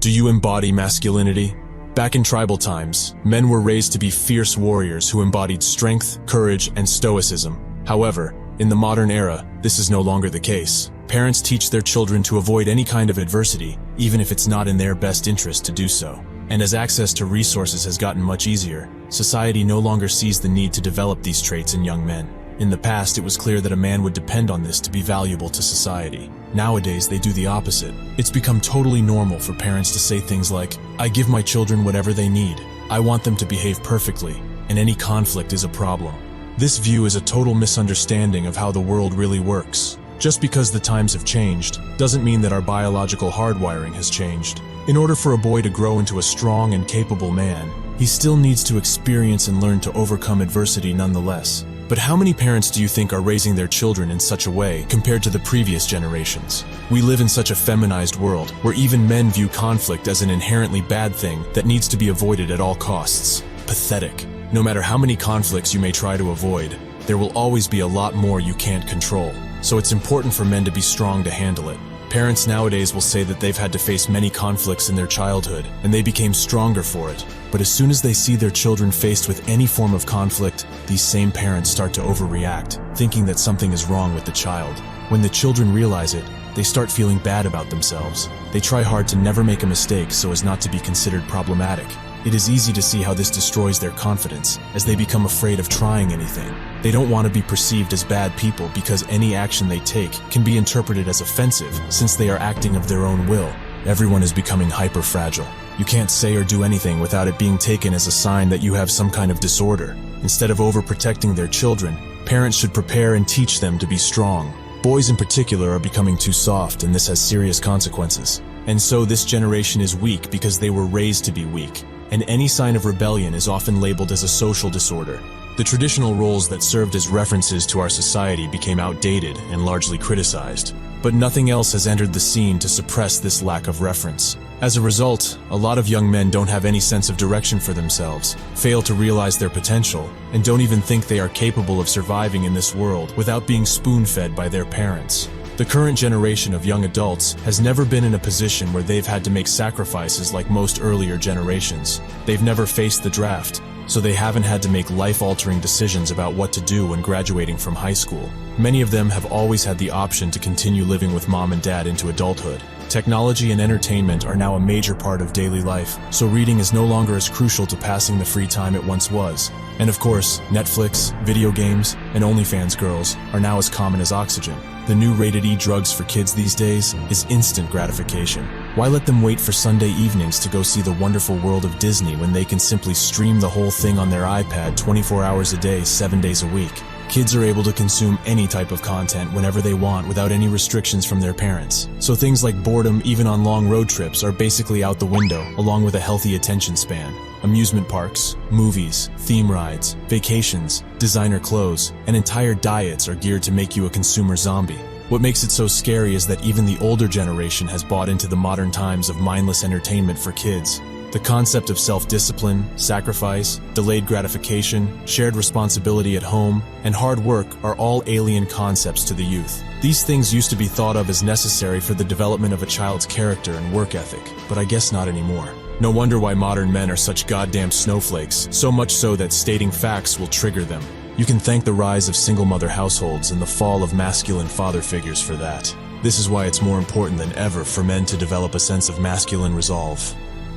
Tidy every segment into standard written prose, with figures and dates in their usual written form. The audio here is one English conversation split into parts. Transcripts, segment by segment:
Do you embody masculinity? Back in tribal times, men were raised to be fierce warriors who embodied strength, courage, and stoicism. However, in the modern era, this is no longer the case. Parents teach their children to avoid any kind of adversity, even if it's not in their best interest to do so. And as access to resources has gotten much easier, society no longer sees the need to develop these traits in young men. In the past, it was clear that a man would depend on this to be valuable to society. Nowadays, they do the opposite. It's become totally normal for parents to say things like, "I give my children whatever they need. I want them to behave perfectly, and any conflict is a problem." This view is a total misunderstanding of how the world really works. Just because the times have changed, doesn't mean that our biological hardwiring has changed. In order for a boy to grow into a strong and capable man, he still needs to experience and learn to overcome adversity nonetheless. But how many parents do you think are raising their children in such a way compared to the previous generations? We live in such a feminized world where even men view conflict as an inherently bad thing that needs to be avoided at all costs. Pathetic. No matter how many conflicts you may try to avoid, there will always be a lot more you can't control. So it's important for men to be strong to handle it. Parents nowadays will say that they've had to face many conflicts in their childhood, and they became stronger for it. But as soon as they see their children faced with any form of conflict, these same parents start to overreact, thinking that something is wrong with the child. When the children realize it, they start feeling bad about themselves. They try hard to never make a mistake so as not to be considered problematic. It is easy to see how this destroys their confidence, as they become afraid of trying anything. They don't want to be perceived as bad people because any action they take can be interpreted as offensive since they are acting of their own will. Everyone is becoming hyper-fragile. You can't say or do anything without it being taken as a sign that you have some kind of disorder. Instead of overprotecting their children, parents should prepare and teach them to be strong. Boys in particular are becoming too soft, and this has serious consequences. And so this generation is weak because they were raised to be weak. And any sign of rebellion is often labeled as a social disorder. The traditional roles that served as references to our society became outdated and largely criticized. But nothing else has entered the scene to suppress this lack of reference. As a result, a lot of young men don't have any sense of direction for themselves, fail to realize their potential, and don't even think they are capable of surviving in this world without being spoon-fed by their parents. The current generation of young adults has never been in a position where they've had to make sacrifices like most earlier generations. They've never faced the draft, so they haven't had to make life-altering decisions about what to do when graduating from high school. Many of them have always had the option to continue living with mom and dad into adulthood. Technology and entertainment are now a major part of daily life, so reading is no longer as crucial to passing the free time it once was. And of course, Netflix, video games, and OnlyFans girls are now as common as oxygen. The new rated E drugs for kids these days is instant gratification. Why let them wait for Sunday evenings to go see the wonderful world of Disney when they can simply stream the whole thing on their iPad 24 hours a day, 7 days a week? Kids are able to consume any type of content whenever they want without any restrictions from their parents. So things like boredom, even on long road trips, are basically out the window, along with a healthy attention span. Amusement parks, movies, theme rides, vacations, designer clothes, and entire diets are geared to make you a consumer zombie. What makes it so scary is that even the older generation has bought into the modern times of mindless entertainment for kids. The concept of self-discipline, sacrifice, delayed gratification, shared responsibility at home, and hard work are all alien concepts to the youth. These things used to be thought of as necessary for the development of a child's character and work ethic, but I guess not anymore. No wonder why modern men are such goddamn snowflakes, so much so that stating facts will trigger them. You can thank the rise of single-mother households and the fall of masculine father figures for that. This is why it's more important than ever for men to develop a sense of masculine resolve.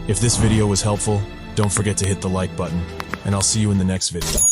If this video was helpful, don't forget to hit the like button, and I'll see you in the next video.